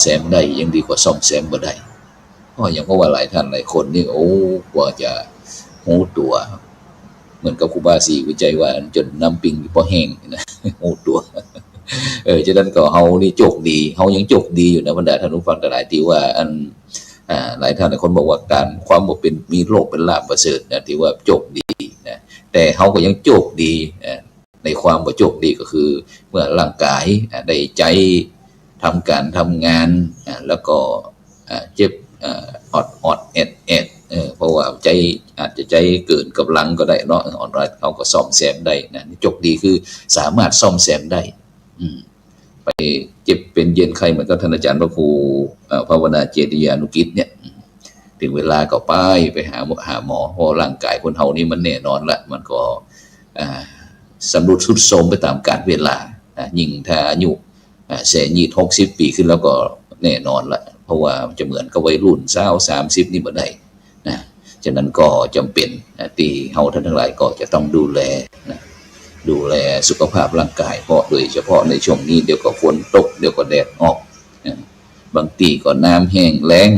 แซมได้ยังดีกว่าซ่อมแซมบ่ได้เพราะอย่างว่าหลายท่านหลายคนนี่โอ้กว่าจะรู้ตัวเหมือนกับครูบาศรีวิจัยว่าจนน้ำปิงพอแห้งนะรู้ตัวฉะนั้นก็เฮานี่โชคดีเฮายังโชคดีอยู่นะบรรดาท่านผู้ฟังหลายที่ว่าอันหลายท่านหลายคนบอกว่าการความบ่เป็นมีโลกเป็นลาภประเสริฐนะที่ว่าโชคดีนะแต่เฮาก็ยังโชคดีในความบ่โชคดีก็คือเมื่อร่างกายได้ใจทำการทำงานแล้วก็เจ็บอดแอดเพราะว่าใจอาจจะใจเกินกำลังก็ได้เนาะอ่อนร้ายเขาก็ซ่อมแซมได้นะโชคดีคือสามารถซ่อมแซมได้ไปเจ็บเป็นเย็นไข้เหมือนกับท่านอาจารย์พระครูภาวนาเจติยานุกิจเนี่ยถึงเวลาก็ไปหาหมอเพราะร่างกายคนเฮานี่มันแน่นอนละมันก็สำรุดทรุดโทรมไปตามกาลเวลายิ่งถ้าอายุ40-60 ปีขึ้นแล้วก็แน่นอนละเพราะว่าจะเหมือนกับวัยรุ่น20-30นี่บ่ได้นะฉะนั้นก็จำเป็นที่เฮาท่านทั้งหลายก็จะต้องดูแลสุขภาพร่างกายเพราะโดยเฉพาะในช่วงนี้เดี๋ยวก็ฝนตกเดี๋ยวก็แดดออกบางทีก็น้ำแห้งแล้ง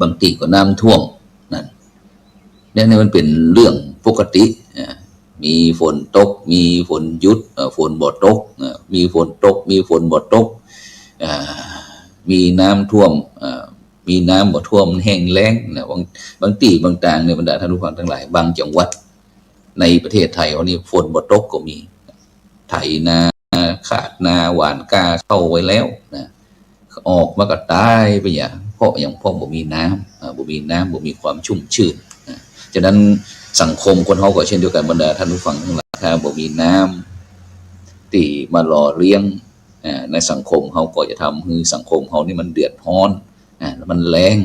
บางทีก็น้ำท่วมนั่นนี่มันเป็นเรื่องปกติมีฝนตกมีฝนหยุดฝนบ่ตกมีฝนตกมีฝนบ่ตกมีน้ำท่วมมีน้ำบ่ท่วมแห้งแล้งนะบางทีบางต่างในบรรดาท่านผู้ฟังทั้งหลายบางจังหวัดในประเทศไทยวันนี้ฝนบ่ตกก็มีไถนาขาดนาหว่านกาเข้าไว้แล้วนะออกมาก็ตายไปอย่างเพราะบ่มีน้ำบ่มีความชุ่มชื้นฉะนั้นสังคมคนเฮาก็เช่นเดียวกันบรรดาท่านผู้ฟังทั้งหลายถ้าบ่มีน้ำที่มาหล่อเลี้ยงในสังคมเฮาก็จะทำให้สังคมเฮานี่มันเดือดร้อนมันแล้ง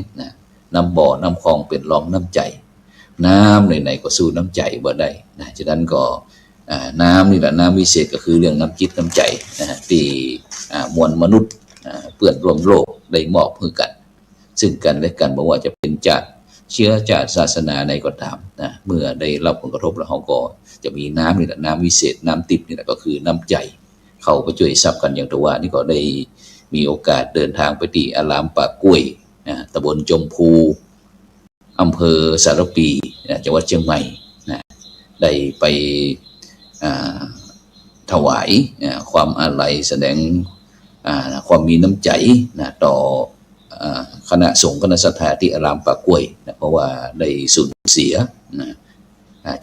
น้ำบ่อน้ำคลองเป็นรองน้ำใจน้ำไหนๆก็สู้น้ำใจบ่ได้นะฉะนั้นก็น้ำนี่แหละน้ำวิเศษก็คือเรื่องน้ำจิตน้ำใจที่มวลมนุษย์เพื่อนร่วมโลกได้มอบให้กันซึ่งกันและกันบ่ว่าจะเป็นชาติเชื้อชาติศาสนาใดก็ตามนะเมื่อได้รับผลกระทบแล้วเขาก็จะมีน้ำนี่แหละน้ำวิเศษน้ำทิพย์นี่แหละก็คือน้ำใจเข้าไปช่วยซับกันอย่างตัวนี่ก็ได้มีโอกาสเดินทางไปที่อารามป่ากล้วยตำบลจมพูอำเภอสารปีจังหวัดเชียงใหม่นะได้ไปถวายความอาลัยแสดงความมีน้ำใจนะต่อคณะสงฆ์คณะศรัทธาที่อารามป่ากล้วยนะเพราะว่าได้สูญเสียนะ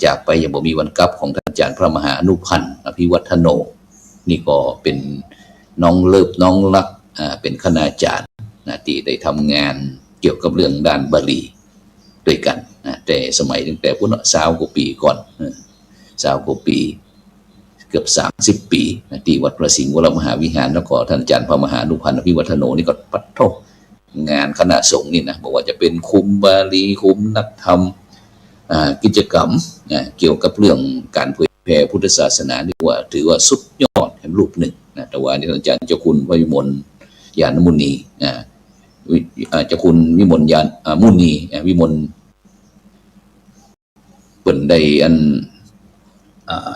จากไปอย่างบ่มีวันกลับของท่านอาจารย์พระมหาอนุพันธ์อภิวัฒโนนี่ก็เป็นน้องเลิฟน้องรักเป็นคณาจารย์นะที่ได้ทำงานเกี่ยวกับเรื่องด้านบาลีด้วยกันนะแต่สมัยตั้งแต่พุทธ20 กว่าปีก่อน20 กว่าปีเกือบ30 ปีนะที่วัดพระสิงห์วรมหาวิหารแล้วก็ท่านอาจารย์พระมหาอนุพันธ์อภิวัฒโนนี่ก็ปัดโทงานคณะสงฆ์นี่นะบอกว่าจะเป็นคุมบาลีคุมนักธรรมกิจกรรมเกี่ยวกับเรื่องการเผยแผ่พุทธศาสนานี่ว่าถือว่าสุดยอดแห่งรูปหนึ่งนะแต่ว่านี่ท่านอาจารย์เจ้าคุณวิมลญาณมุนีเจ้าคุณวิมลญาณมุนีวิมลเปิ่นได้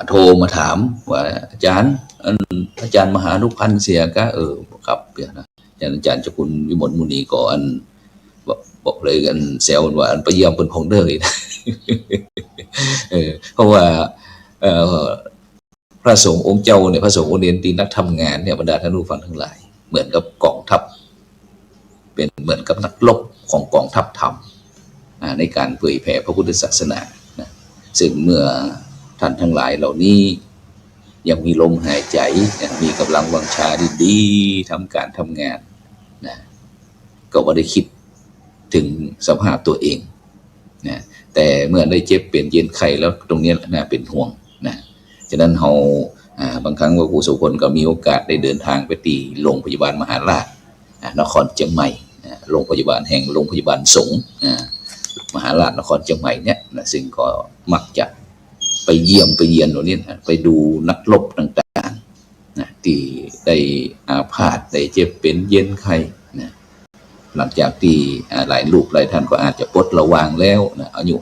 โทรมาถามว่าอาจารย์มหาอนุพันธ์เสียก็ครับเดี๋ยวนะอาจารย์เจ้าคุณวิมลมุนีก็บอกเลยกันแซวว่าไปเยี่ยมเพิ่นของเด้อนะเพราะว่าพระสงฆ์องค์เจ้าเนี่ยพระสงฆ์องค์เดียนที่นักทำงานเนี่ยบรรดาท่านผู้ฟังทั้งหลายเหมือนกับกองทัพเป็นเหมือนกับนักรบของกองทัพธรรมในการเผยแผ่พระพุทธศาสนานะซึ่งเมื่อท่านทั้งหลายเหล่านี้ยังมีลมหายใจมีกำลังวังชาดีๆทำการทำงานนะก็ไม่ได้คิดถึงสภาพตัวเองนะแต่เมื่อได้เจ็บเป็นเย็นไข้แล้วตรงนี้น่าเป็นห่วงนะฉะนั้นเราบางครั้งว่าครูสุคนก็มีโอกาสได้เดินทางไปที่โรงพยาบาลมหาราชนครเชียงใหม่โรงพยาบาลแห่งโรงพยาบาลสงฆ์มหาราชนครเชียงใหม่เนี่ยนะซึ่งก็มักจะไปเยี่ยมไปเยียนตรงนี้ไปดูนักรบต่างๆนะที่ได้อาพาธได้เจ็บเป็นเย็นไข้นะหลังจากที่หลายลูกหลายท่านก็อาจจะปลดระวางแล้วนะอายุ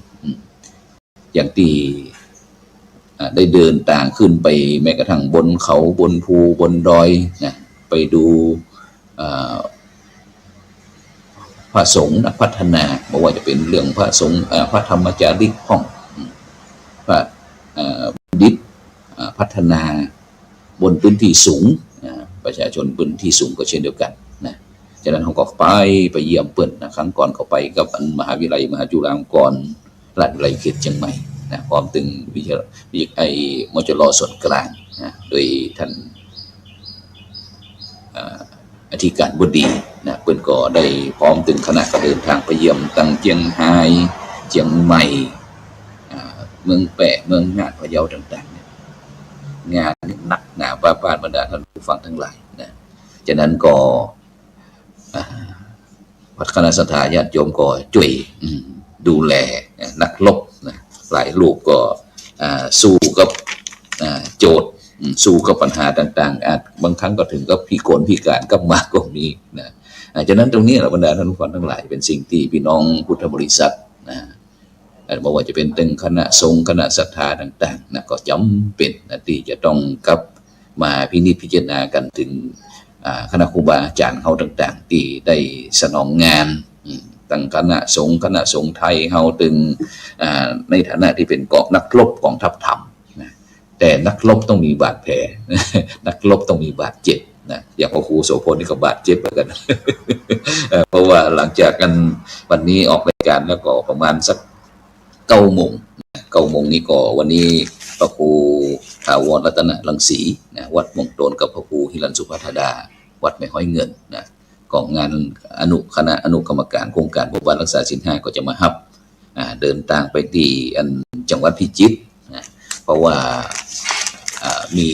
60-70อย่างที่ได้เดินต่างขึ้นไปแม้กระทั่งบนเขาบนภูบนดอยนะ ไปดูพระสงฆ์นักพัฒนาบอกว่าจะเป็นเรื่องพระสงฆ์พระธรรมจาริกห้องพระบัณฑิตพัฒนาบนพื้นที่สูงประชาชนพื้นที่สูงก็เช่นเดียวกันนะฉะนั้นเขาก็ไปเยี่ยมเปิ่นนะครั้งก่อนเขาไปกับมหาวิทยาลัยมหาจุฬาลงกรณราชวิทยาลัยเขตเชียงใหม่นะพร้อมถึงวิทยาลัยมจร.ส่วนกลางนะโดยท่านอธิการบดีนะเปิ่นก็ได้พร้อมถึงคณะก็เดินทางไปเยี่ยมตั้งเจียงไฮ้เชียงใหม่เมืองแปะเมืองงานพะเยาต่างๆงานนี่หนักหนาบ้าบรรดาท่านผู้ฟังทั้งหลายนะฉะนั้นก็วัดคณะสัตยาญาติโยมก็ช่วยดูแลนักรบนะหลายลูกก็สู้กับโจทย์สู้กับปัญหาต่างๆอาจบางครั้งก็ถึงกับพิการกับมากก็มีนะฉะนั้นตรงนี้บรรดาท่านผู้ฟังทั้งหลายเป็นสิ่งที่พี่น้องพุทธบริษัทนะบอกว่าจะเป็นตึงคณะสงฆ์คณะศรัทธาต่างๆนะก็จำเป็นนะที่จะต้องกลับมาพินิจพิจารณากันถึงคณะครูบาอาจารย์เขาต่างๆที่ได้สนองงานตั้งคณะสงฆ์ไทยเขาตึงในฐานะที่เป็นนักรบกองทัพธรรมนะแต่นักรบต้องมีบาดแผลนักรบต้องมีบาดเจ็บนะอย่างพระครูโสพลนี่ก็บาดเจ็บเหมือนกัน เพราะว่าหลังจากกันวันนี้ออกรายการแล้วก็ประมาณสัก9 โมงนี้ก็วันนี้พระครูถาวรรัตนรังสีนะวัดมงโตนกับพระครูหิรัญสุภัทดาวัดแม่ห้อยเงินนะกองงานคณะอนุกรรมการโครงการหมู่บ้านรักษาศีล 5ก็จะมารับเดินทางไปที่จังหวัดพิจิตรนะเพราะว่ามี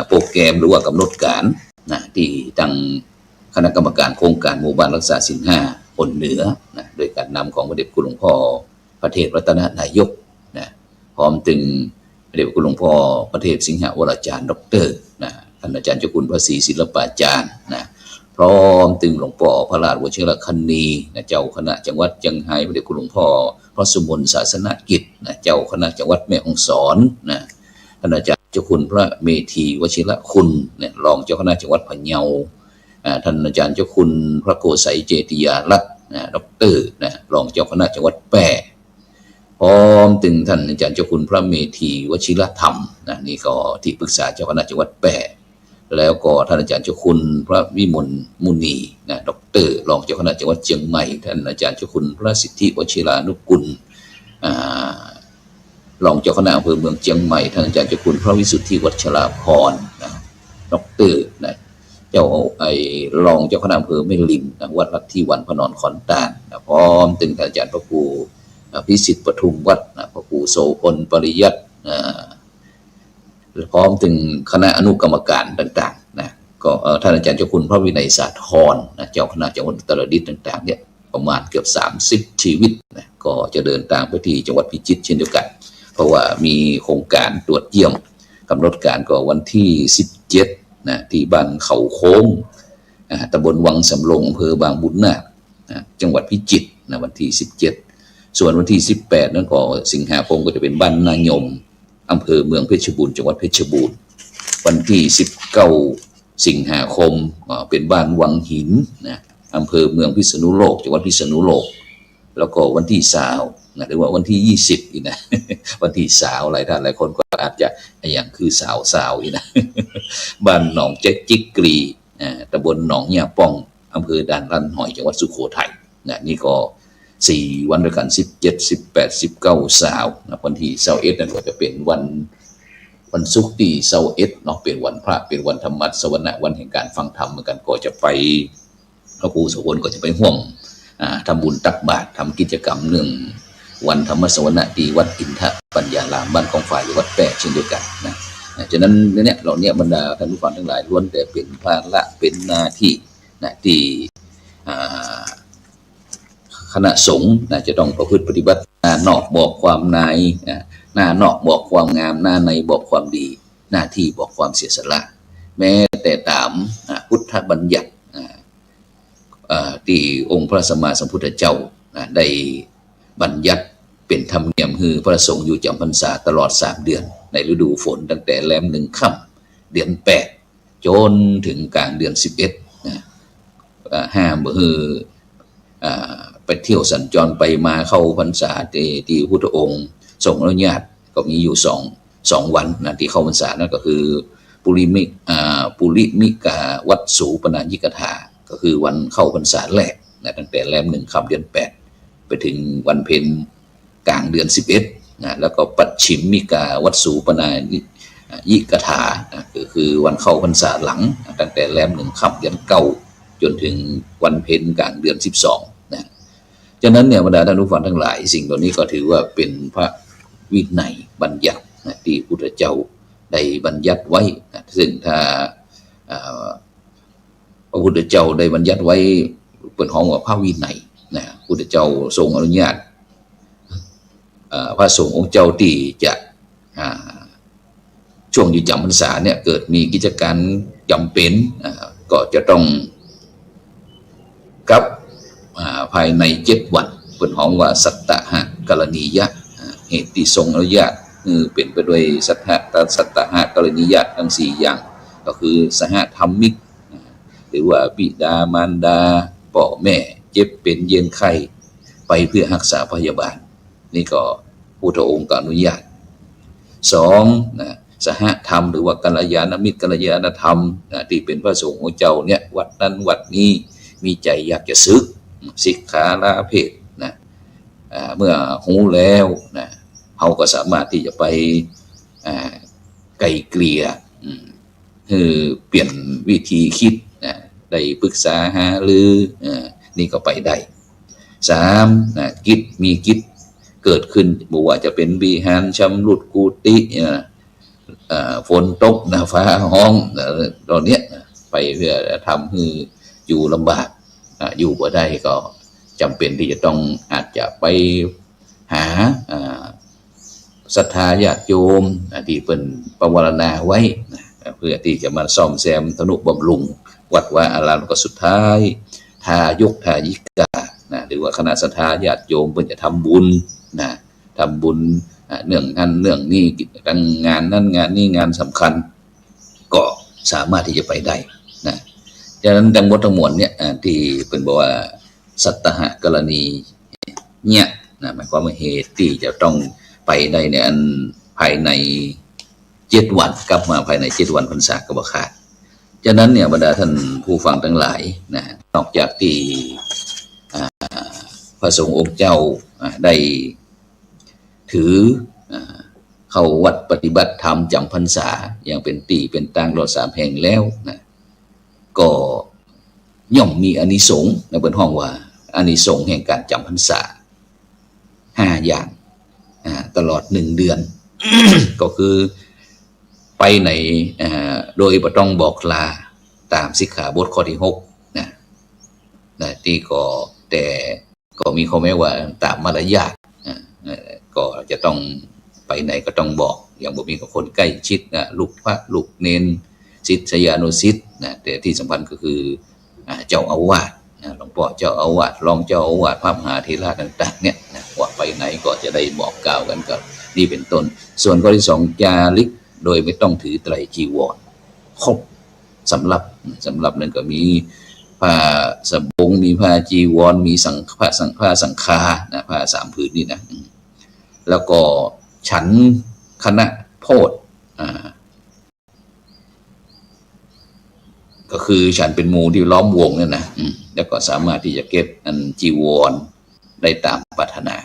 โปรแกรมหรือว่ากำหนดการนะที่ทางคณะกรรมการโครงการหมู่บ้านรักษาศีล 5คนเหนือนะโดยการนำของพระเดชคุณหลวงพ่อพระเทพรัตนนายกนะพร้อมถึงพระเดชคุณหลวงพ่อพระเทพสิงหวรอาจารย์ดร.นะท่านอาจารย์เจ้าคุณพระศรีศิลปาจารย์นะพร้อมถึงหลวงพ่อพระราชวชิรคันนีนะเจ้าคณะจังหวัดเชียงไฮ้พระเดชคุณหลวงพ่อพระสุมนศาสนกิจนะเจ้าคณะจังหวัดแม่ฮ่องสอนนะท่านอาจารย์เจ้าคุณพระเมธีวชิรคุณเนี่ยรองเจ้าคณะจังหวัดพะเยาท่านอาจารย์เจ้าคุณพระโกษัยเจติยาลักษณ์ดร.นะรองเจ้าคณะจังหวัดแปร่พร้อมถึงท่านอาจารย์เจ้าคุณพระเมธีวชิรธรรมนะนี่ก็ที่ปรึกษาเจ้าคณะจังหวัดแปร่แล้วก็ท่านอาจารย์เจ้าคุณพระวิมลมุนีนะดร.รองเจ้าคณะจังหวัดเชียงใหม่ท่านอาจารย์เจ้าคุณพระสิทธิวชิรานุกุลรองเจ้าคณะอำเภอเมืองเชียงใหม่ท่านอาจารย์เจ้าคุณพระวิสุทธิวัชราภรณ์นะดร.นะเจ้ารองเจ้าคณะอำเภอแม่ริมนะวัดลัทธิวันพนอนขอนตาลนะพร้อมถึงท่านอาจารย์พระครูพิสิทธิ์ปทุมวัดนะพระครูโสพลปริยัติพร้อมถึงคณะอนุกรรมการต่างๆนะก็ท่านอาจารย์เจ้าคุณพระวินัยสาธรนะเจ้าคณะจังหวัดอุตรดิตถ์ต่างๆเนี่ยประมาณเกือบ30ชีวิตนะก็จะเดินทางไปที่จังหวัดพิจิตรเช่นเดียวกันเพราะว่ามีโครงการตรวจเยี่ยมกำหนดการก็วันที่17นะที่บ้านเขาโค้งตำบลวังสำโรงอำเภอบางบุญนาคจังหวัดพิจิตรนะวันที่17ส่วนวันที่18นั้นก็สิงหาคมก็จะเป็นบ้านนายมอำเภอเมืองเพชรบูรณ์จังหวัดเพชรบูรณ์วันที่19สิงหาคมเป็นบ้านวังหินนะอำเภอเมืองพิษณุโลกจังหวัดพิษณุโลกแล้วก็วันที่20นะหรือว่าวันที่20อีกนะวันที่20หลายท่านหลายคนก็อาจจะอย่างคือ20อีกนะบ้านหนองเจ๊กจิกกรีตำบลหนองยาป้องอำเภอด่านลั่นหอยจังหวัดสุโขทัยนะนี่ก็4วันด้วยกัน17 18 19 20นะวันที่21นั่นก็จะเป็นวันศุกร์ที่21เนาะเป็นวันพระเป็นวันธรรมสวนะวันแห่งการฟังธรรมเหมือนกันก็จะไปพระครูโสพลก็จะไปร่วมทำบุญตักบาตรทำกิจกรรมเนื่องวันธรรมสวนะที่วัดอินทปัญญารามบ้านของฝ่ายวัดแปะเช่นเดียวกันนะฉะนั้นเนี่ยเราเนี่ยบรรดาท่านผู้ฟังทั้งหลายล้วนแต่เป็นภาระเป็นหน้าที่นะที่คณะสงฆ์นะจะต้องประพฤติปฏิบัติหน้านอกบอกความในหน้านอกบอกความงามหน้าในบอกความดีหน้าที่บอกความเสียสละแม้แต่ตามพุทธบัญญัติที่องค์พระสัมมาสัมพุทธเจ้าได้บัญญัติเป็นธรรมเนียมคือพระสงฆ์อยู่จำพรรษาตลอด3 เดือนในฤดูฝนตั้งแต่แรม1 ค่ำเดือน8 จนถึงกลางเดือน11นะห้ามบ่ฮือไปเที่ยวสัญจรไปมาเข้าพรรษาที่พุทธองค์ทรงอนุญาตก็มีอยู่สองวันนะที่เข้าพรรษานั่นก็คือปุริมิกาวัดสูปนายิกถาก็คือวันเข้าพรรษาแรกนะตั้งแต่แรม1ค่ำเดือน8ไปถึงวันเพ็ญกลางเดือน11นะแล้วก็ปัจฉิมมิกาวัดสูปนายิกถานะก็คือวันเข้าพรรษาหลังตั้งแต่แรม1ค่ำเดือน9จนถึงวันเพ็ญกลางเดือน12นะฉะนั้นเนี่ยบรรดาท่านผู้ฟังทั้งหลายสิ่งเหล่านี้ก็ถือว่าเป็นพระวินัยบัญญัตินะที่พุทธเจ้าได้บัญญัติไว้นะซึ่งถ้าพระพุทธเจ้าได้บัญญัติไว้เป็นของว่าพระวินัยนะพุทธเจ้าทรงอนุญาตพระสงฆ์องค์เจ้าที่จะช่วงอยู่จำพรรษาเนี่ยเกิดมีกิจการจำเป็นก็จะต้องกับภายใน7 วันเป็นของว่าสัตตหกรณียะเหตุที่ทรงอนุญาตเป็นไปด้วยสัตตหกรณียะทั้ง4อย่างก็คือสหธรรมิกหรือว่าบิดามารดาพ่อแม่เจ็บเป็นเย็นไข้ไปเพื่อรักษาพยาบาลนี่ก็พุทธองค์ก็อนุญาต2นะสหธรรมหรือว่ากัลยาณมิตรกัลยาณธรรมที่เป็นพระสงฆ์ของเจ้าเนี่ยวัดนั้นวัดนี้มีใจอยากจะศึกสิกขาลาเพศนะเมื่อหูแล้วนะเขาก็สามารถที่จะไปไกลเกลี่ยคือเปลี่ยนวิธีคิดนะได้ปรึกษาหารือนี่ก็ไปได้3นะกิจมีกิจเกิดขึ้นบอกว่าจะเป็นบิหารชำรุดกุฏิฝนตกนะฟ้าห้องตอนนี้ไปเพื่อทำให้อยู่ลำบากอยู่บ่ได้ก็จำเป็นที่จะต้องอาจจะไปหาศรัทธาญาติโยมที่เป็นประวรณาไว้นะเพื่อที่จะมาซ่อมแซมทนุบำรุงวัดว่าอารามก็สุดท้ายทายกทายิกานะหรือว่าคณะศรัทธาญาติโยมเพื่อจะทำบุญนะทำบุญเรื่องนั้นเรื่องนี้งานนั้นงานนี้งานสำคัญก็สามารถที่จะไปได้นะดังนั้นทั้งหมดทั้งมวลเนี่ยที่เป็นบอกว่าสัตตหกรณีเนี่ยนะหมายความว่าเหตุที่จะต้องไปได้ในอันภายใน7 วันกลับมาภายใน7 วันพรรษาก็บ่ขาดฉะนั้นเนี่ยบรรดาท่านผู้ฟังทั้งหลายนะนอกจากที่พระสงฆ์องค์เจ้าได้ถือเข้าวัดปฏิบัติธรรมจำพรรษาอย่างเป็นตีเป็นตางรอด3 แห่งแล้วนะก็ย่อมมีอานิสงส์ในบนห้องว่าอานิสงส์แห่งการจำพรรษา5 อย่างตลอด1 เดือน ก็คือไปไหนโดยบ่ต้องบอกลาตามสิกขาบทข้อที่6นะที่ก็แต่ก็มีข้อแม้ว่าตามมารยาทก็จะต้องไปไหนก็ต้องบอกอย่างบ่มีกับคนใกล้ชิดลูกพระลูกเนนศิษยานุศิษย์นะแต่ที่สำคัญก็คือเจ้าอาวาสหลวงพ่อเจ้าอาวาสรองเจ้าอาวาสพระมหาเถระต่างๆเนี่ยนะว่าไปไหนก็จะได้บอกกล่าวกันก็นี่เป็นต้นส่วนข้อที่2จาริกโดยไม่ต้องถือไตรจีวรครบสำหรับนั้นก็มีผ้าสบงมีผ้าจีวรมีผ้าสังฆานะผ้า3 ผืนนี่นะแล้วก็ฉันคณะโพธิก็คือฉันเป็นหมู่ที่ล้อมวงนั่นนะแล้วก็สามารถที่จะเก็บอันจีวรได้ตามปรารถนา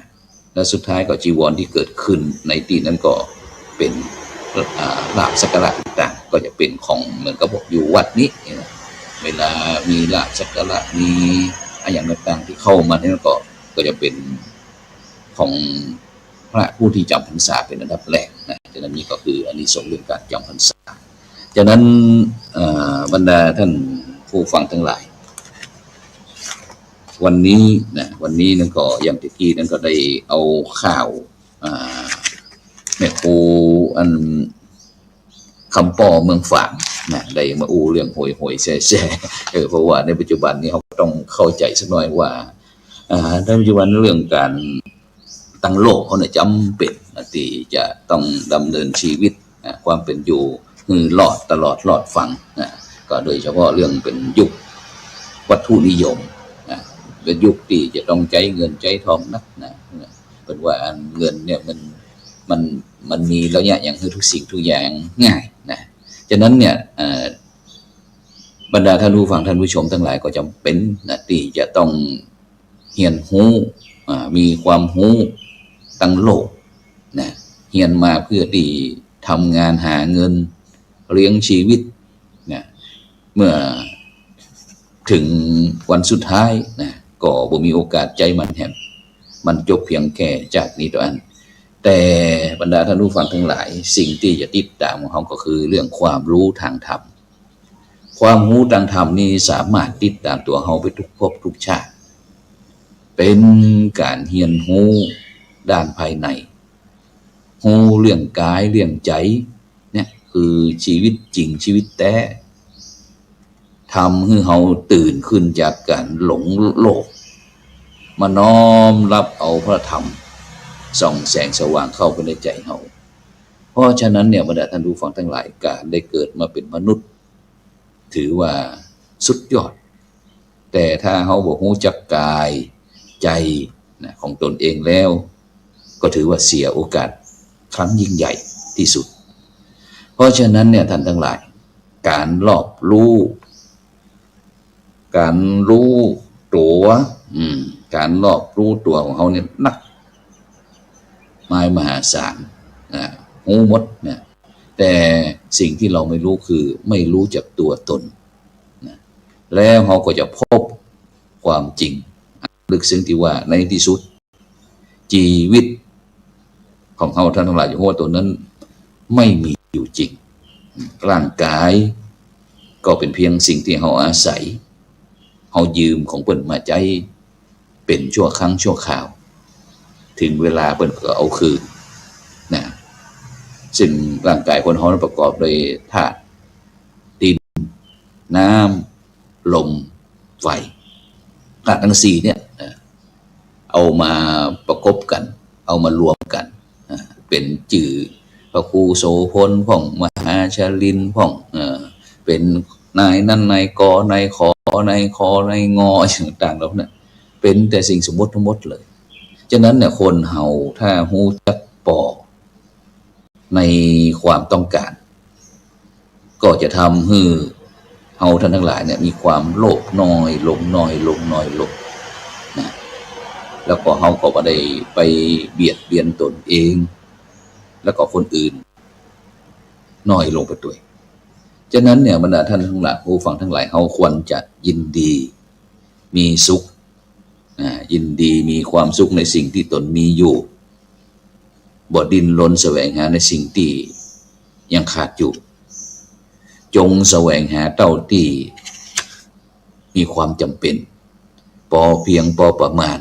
และสุดท้ายก็จีวรที่เกิดขึ้นในที่นั้นก็เป็นลาภสักการะต่างก็จะเป็นของเหมือนกับบอกอยู่วัดนี้เวลามีลาภสักการะมีอย่างต่างๆที่เข้ามาเนี่ยก็จะเป็นของพระผู้ที่จำพรรษาเป็นอันดับแรกนะฉะนั้นนี่ก็คืออานิสงส์เรื่องการจำพรรษาฉะนั้นบรรดาท่านผู้ฟังทั้งหลายวันนี้นั่นก็อย่างตะกี้นั้นก็ได้เอาข่าวแม่ครูอันคำป้อเมืองฝางนะได้มาอู้เรื่องโหยแซ่เพราะว่าในปัจจุบันนี้เขาต้องเข้าใจสักหน่อยว่าในปัจจุบันเรื่องการตั้งโลกเขาเนี่ยจำเป็นที่จะต้องดำเนินชีวิตความเป็นอยู่ คือหลอดตลอดหลอดฟังนะก็โดยเฉพาะเรื่องเป็นยุควัตถุนิยมนะเป็นยุคที่จะต้องใช้เงินใช้ทองนักนะเป็นว่าเงินเนี่ยมันมันมีระยะอย่างคือทุกสิ่งทุกอย่างง่ายนะฉะนั้นเนี่ยบรรดาท่านผู้ฟังท่านผู้ชมทั้งหลายก็จำเป็นนะที่จะต้องเรียนรู้มีความรู้ตั้งโลกนะเรียนมาเพื่อที่ทำงานหาเงินเลี้ยงชีวิตนะเมื่อถึงวันสุดท้ายนะก็บ่มีโอกาสใจมันแหมมันจบเพียงแค่จากนี้ตัวอันแต่บรรดาท่านผู้ฟังทั้งหลายสิ่งที่จะติดตามของเขาก็คือเรื่องความรู้ทางธรรมความรู้ทางธรรมนี้สามารถติดตามตัวเขาไปทุกภพทุกชาติเป็นการเรียนรู้ด้านภายในรู้เรื่องกายเรื่องใจเนี่ยคือชีวิตจริงชีวิตแท้ทำให้เขาตื่นขึ้นจากการหลงโลกมาน้อมรับเอาพระธรรมส่องแสงสว่างเข้าไปในใจเขาเพราะฉะนั้นเนี่ยบรรดาท่านผู้ฟังทั้งหลายการได้เกิดมาเป็นมนุษย์ถือว่าสุดยอดแต่ถ้าเขาบอกรู้จักกายใจนะของตนเองแล้วก็ถือว่าเสียโอกาสครั้งยิ่งใหญ่ที่สุดเพราะฉะนั้นเนี่ยท่านทั้งหลายการรอบรู้การรู้ตัวการรอบรู้ตัวของเขาเนี่ยนักมหาศาลหูมดนะแต่สิ่งที่เราไม่รู้คือไม่รู้จักตัวตนนะแล้วเขาก็จะพบความจริงลึกซึ้งที่ว่าในที่สุดชีวิตของเขาท่านทั้งหลายอยู่ว่าตัวนั้นไม่มีอยู่จริงร่างกายก็เป็นเพียงสิ่งที่เขาอาศัยเขายืมของเปิ้นมาใจเป็นชั่วครั้งชั่วคราวถึงเวลาเปิ้นก็เอาคืนนะซึ่งร่างกายคนเราประกอบด้วยธาตุดินน้ำลมไฟธาตุทั้งสี่เนี่ยเอามาประกบกันเอามารวมกันเป็นจื่อพระครูโสพลพ่องมหาชลินพ่องเป็นนายนั่นนายกนายขอนายคอนายงอต่างๆแล้วเนี่ยเป็นแต่สิ่งสมมติทั้งหมดเลยฉะนั้นเนี่ยคนเฮาถ้าฮู้จักปอในความต้องการก็จะทำให้เฮาท่านทั้งหลายเนี่ยมีความโลภน้อยลงน้อยลงน้อยลงนะแล้วก็เฮาก็บ่ได้ไปเบียดเบียนตนเองแล้วก็คนอื่นน้อยลงไปด้วยฉะนั้นเนี่ยบรรดาท่านทั้งหลายผู้ฟังทั้งหลายเฮาควรจะยินดีมีสุขยินดีมีความสุขในสิ่งที่ตนมีอยู่บ่ดิ้นรนแสวงหาในสิ่งที่ยังขาดอยู่จงแสวงหาเท่าที่มีความจำเป็นพอเพียงพอประมาณ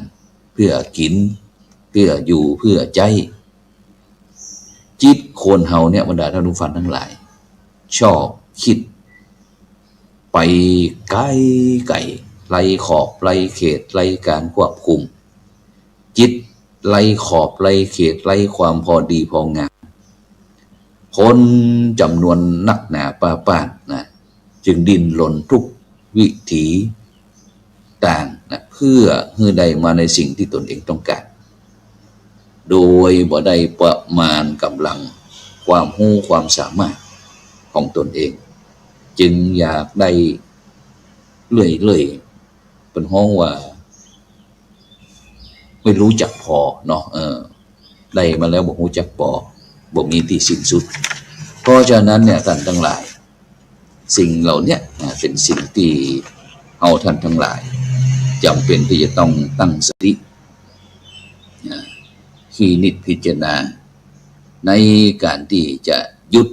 เพื่อกินเพื่ออยู่เพื่อใจจิตคนเฮาเนี่ยบรรดาท่านผู้ฟังทั้งหลายชอบคิดไปไกลไกลไล่ขอบไล่เขตไล่การควบคุมจิตไล่ขอบไล่เขตไล่ความพอดีพองามคนจำนวนนักหนาป้านนะจึงดิ้นรนทุกวิถีต่างนะเพื่อให้ได้มาในสิ่งที่ตนเองต้องการโดยบ่ได้ประมาณกำลังความรู้ความสามารถของตนเองจึงอยากได้เรื่อยๆเป็นห้องว่าไม่รู้จักพอเนาะได้มาแล้วบ่รู้จักพอบ่มีที่สิ้นสุดเพราะฉะนั้นเนี่ยท่านทั้งหลายสิ่งเหล่านี้เป็นสิ่งที่เอาท่านทั้งหลายจำเป็นที่จะต้องตั้งสติพินิจพิจารณาในการที่จะหยุด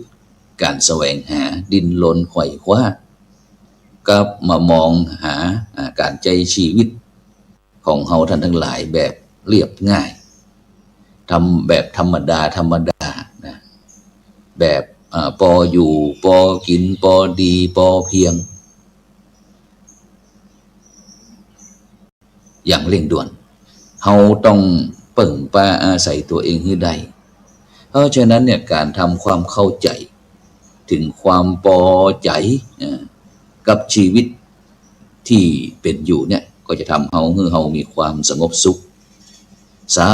การแสวงหาดิ้นรนไขว่คว้าก็มามองหาการใจชีวิตของเฮาท่านทั้งหลายแบบเรียบง่ายทำแบบธรรมดานะแบบพออยู่พอกินพอดีพอเพียงอย่างเร่งด่วนเฮาต้องปึ่งป้าอาศัยตัวเองให้ได้เพราะฉะนั้นเนี่ยการทำความเข้าใจ ถึงความพอใจกับชีวิตที่เป็นอยู่เนี่ยก็จะทำให้เรามีความสงบสุขสา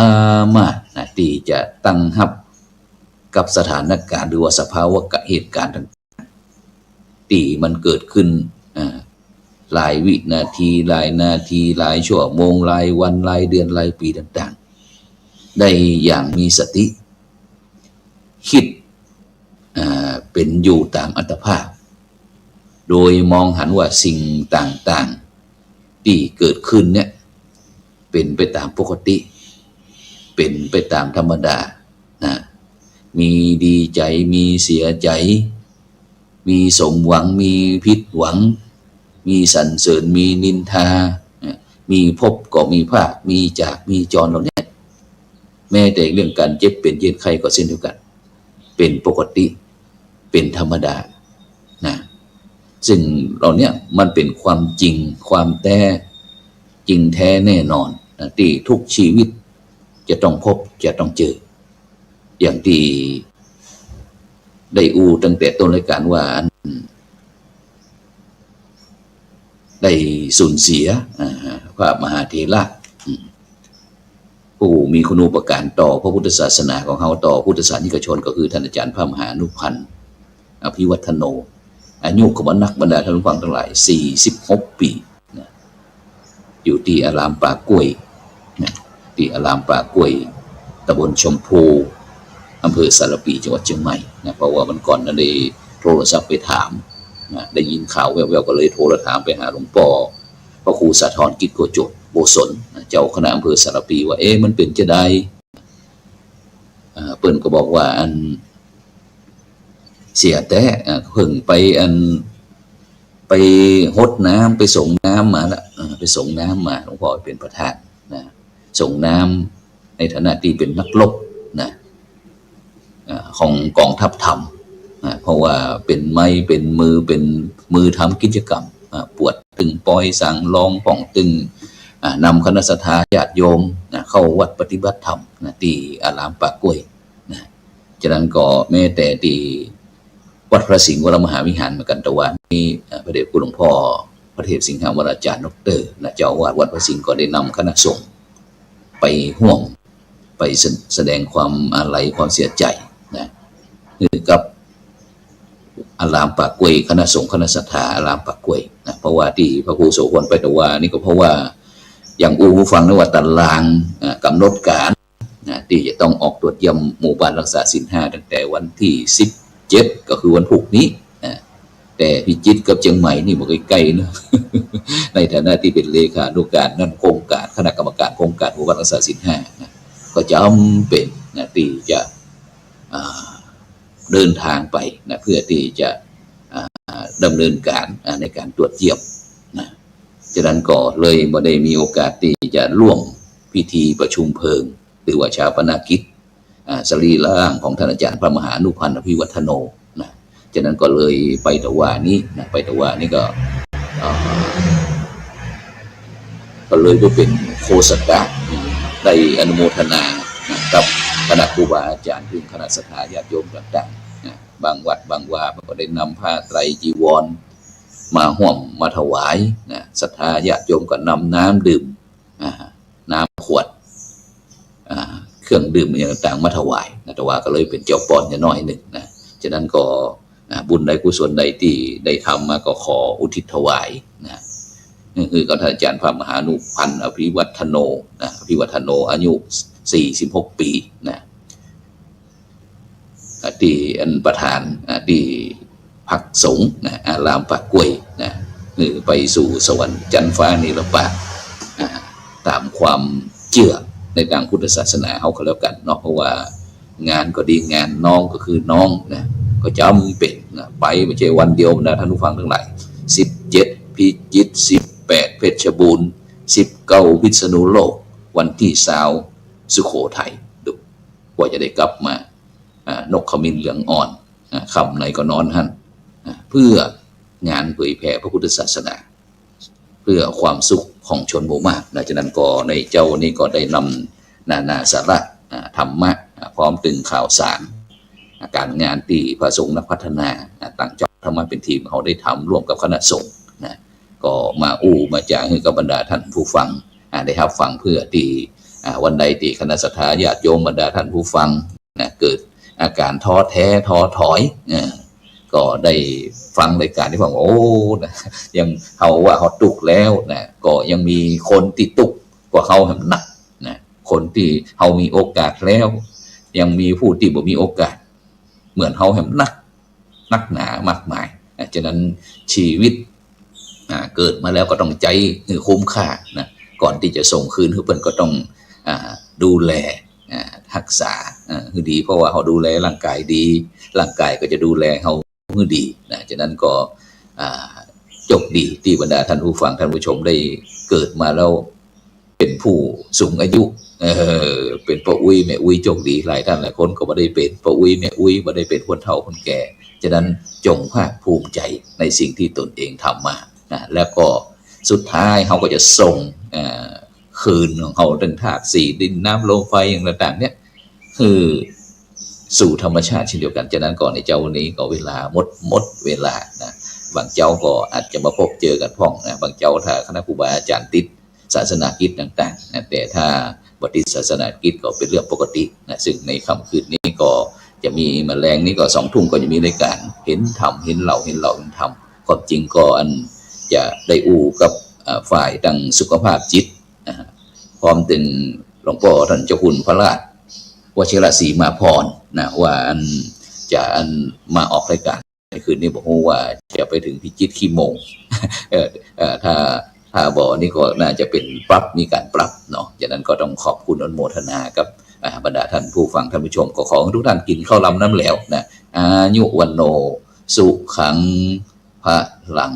มารถที่จะตั้งรับกับสถานการณ์หรือว่าสภาวะเหตุการณ์ต่างๆที่มันเกิดขึ้นหลายวินาทีหลายนาทีหลายชั่วโมงหลายวันหลายเดือนหลายปีต่างๆได้อย่างมีสติคิดเป็นอยู่ตามอัตภาพโดยมองหันว่าสิ่งต่างๆที่เกิดขึ้นเนี่ยเป็นไปตามปกติเป็นไปตามธรรมดามีดีใจมีเสียใจมีสมหวังมีผิดหวังมีสรรเสริญมีนินทามีพบก็มีภาคมีจากมีจรเหล่านี้แม้แต่เรื่องการเจ็บเป็นเย็นไข้ก็เช่นเดียวกันเป็นปกติเป็นธรรมดาซึ่งเราเนี่ยมันเป็นความจริงความแท้จริงแท้แน่นอนที่ทุกชีวิตจะต้องพบจะต้องเจออย่างที่ได้ตั้งแต่ต้นรายการว่าได้สูญเสียพระมหาเถระผู้มีคุณูปการต่อพระพุทธศาสนาของเราต่อพุทธศาสนิกชนก็คือท่านอาจารย์พระมหานุพันธ์อภิวัฒโนอายุของนักบรรดาท่านผู้ฟังทั้งหลาย46 ปีอยู่ที่อารามป่ากล้วยที่อารามป่ากล้วยตำบลชมพูอำเภอสารปีจังหวัดเชียงใหม่เพราะว่ามันก่อนนั้นได้โทรศัพท์ไปถามได้ยินข่าวแว่วๆก็เลยโทรถามไปหาหลวงพ่อพระครูสาธรกิจโกจบโบสนเจ้าคณะอำเภอสารปีว่ามันเป็นจะได้เปิ้นก็บอกว่าเสียแต่เพิ่งไปหดน้ำไปส่งน้ำมาละไปส่งน้ำมาหลวงพ่อเป็นประธานส่งน้ำในฐานะที่เป็นนักรบของกองทัพธรรมเพราะว่าเป็นไม้เป็นมือทำกิจกรรมปวดตึงปอยสั่งลองป่องตึงนำคณะสัตยาญาติโยมเข้าวัดปฏิบัติธรรมที่อารามป่ากล้วยฉะนั้นก็แม้แต่ที่วัดพระสิงห์วรมหาวิหารกันตะวันมีพระเดชคุณหลวงพ่อพระเทพสิงหาวราจารย์ดร.เจ้าอาวาสวัดพระสิงห์ก็ได้นำคณะสงฆ์ไปห่วงไปแสดงความอาลัยความเสียใจกับอารามป่ากล้วยคณะสงฆ์คณะศรัทธาอารามป่ากล้วยเพราะว่าที่พระครูโสพลไปตะวานี่ก็เพราะว่าอย่างผู้ฟังนะว่าตารางกำหนดการที่จะต้องออกตรวจเยี่ยมหมู่บ้านรักษาศีล 5ตั้งแต่วันที่17ก็คือวันพุธนี้แต่พิจิตรกับเชียงใหม่นี่บ่ใกล้ๆนะในฐานะที่เป็นเลขานุการนั่นโครงการคณะกรรมการโครงการหมู่บ้านรักษาศีล 5ก็จำเป็นที่จะเดินทางไปเพื่อที่จะดำเนินการในการตรวจเยี่ยมฉะนั้นก็เลยบ่ได้มีโอกาสที่จะร่วมพิธีประชุมเพลิงหรือว่าชาปนกิจสรีระร่างของท่านอาจารย์พระมหานุพันธ์อภิวัฒโนฉะนั้นก็เลยไปตะวานี้ไปตะวานี้ก็เลยก็เป็นโฆษกะได้อนุโมทนากับคณะครูบาอาจารย์ถึงคณะศรัทธาญาติโยมต่างๆบางวัดบางวาก็ได้นำผ้าไตรจีวรมาห่วมมาถวายศรัทธาญาติโยมก็นำน้ำดื่มน้ำขวดเครื่องดื่มอย่างต่างๆมาถวายแต่ว่าก็เลยเป็นเจ้าปอนจะน้อยหนึ่งฉะนั้นก็บุญใดกุศลใดที่ได้ทำมาก็ขออุทิศถวายนี่คือท่านอาจารย์พระมหานุพันธ์อภิวัฒโนอภิวัฒโนอายุ46 ปีที่ประธานที่พักสงฆ์อารามป่ากล้วยคือไปสู่สวรรค์จันทร์ฟ้านิรปะตามความเชื่อในทางพุทธศาสนาเขาก็แล้วกันเนาะเพราะว่างานก็ดีงานน้องก็คือน้องก็จำเป็นไปไม่ใช่วันเดียวนะท่านผู้ฟังทั้งหลาย17พิจิตร18เพชรบูรณ์19พิษณุโลกวันที่20สุโขทัยดูกว่าจะได้กลับมานกขมิ้นเหลืองอ่อนคำไหนก็นอนหั่นเพื่องานเผยแผ่พระพุทธศาสนาเพื่อความสุขของชนหมู่มากจากนั้นก็ในเจ้านี้ก็ได้นำนานาสาระธรรมะพร้อมถึงข่าวสาร การงานที่พระสงฆ์นักพัฒนาต่างจังหวัดทำมาเป็นทีมเขาได้ทำร่วมกับคณะสงฆ์นะก็มามาจากให้กับบรรดาท่านผู้ฟังได้รับฟังเพื่อที่วันใดที่คณะสัตยาญาติโยมบรรดาท่านผู้ฟังนะเกิดอาการท้อแท้ท้อถอยก็ได้ฟังรายการที่ฟังโอ้นะยังเขาว่าเขาตุกแล้วนะก็ยังมีคนติดตุกกว่าเขาแหมหนักนะคนที่เขามีโอกาสแล้วยังมีผู้ที่บ่มีโอกาสเหมือนเขาแหมหนักหนามากมายฉะนั้นชีวิตเกิดมาแล้วก็ต้องใจคุ้มค่านะก่อนที่จะส่งคืนคือเพิ่นก็ต้องดูแลรักษาคือดีเพราะว่าเขาดูแลร่างกายดีร่างกายก็จะดูแลเขาคือดีนะฉะนั้นก็จบดีที่บรรดาท่านผู้ฟังท่านผู้ชมได้เกิดมาแล้วเป็นผู้สูงอายุเป็นพ่ออุ้ยแม่อุ้ยจบดีหลายท่านหลายคนก็บ่ได้เป็นพ่ออุ้ยแม่อุ้ยบ่ได้เป็นคนเฒ่าคนแก่ฉะนั้นจงภาคภูมิใจในสิ่งที่ตนเองทำมานะแล้วก็สุดท้ายเขาก็จะส่งคืนของเขาเป็นธาตุสี่ดินน้ำลมไฟอย่างต่างๆเนี่ยคือสู่ธรรมชาติเช่นเดียวกันฉะนั้นก่อนในเจ้าวันนี้ก็เวลาหมดเวลานะบางเจ้าก็อาจจะมาพบเจอกันพ่องนะบางเจ้าถ้าคณะครูบาอาจารย์ติดศาสนากิจต่างๆนะแต่ถ้าบติศาสนากิจก็เป็นเรื่องปกตินะซึ่งในค่ำคืนนี้ก็จะมีแมลงนี้ก็20 ทุ่มก็จะมีรายการเห็นธรรมเห็นเราเห็นธรรมความจริงก็อันจะได้กับฝ่ายทางสุขภาพจิตพร้อมถึงหลวงพ่อท่านเจ้าคุณพระราชวชิรศรีมาพรนะว่าจะมาออกรายการในคืนนี้บอกว่าจะไปถึงพิจิตรขี้โมง ถ้าบอกนี่ก็น่าจะเป็นมีการปรับเนาะฉะนั้นก็ต้องขอบคุณอนุโมทนากับบรรดาท่านผู้ฟังท่านผู้ชมก็ขอให้ทุกท่านกินข้าวลำน้ำแล้วนะอายุวันโนสุขังพลัง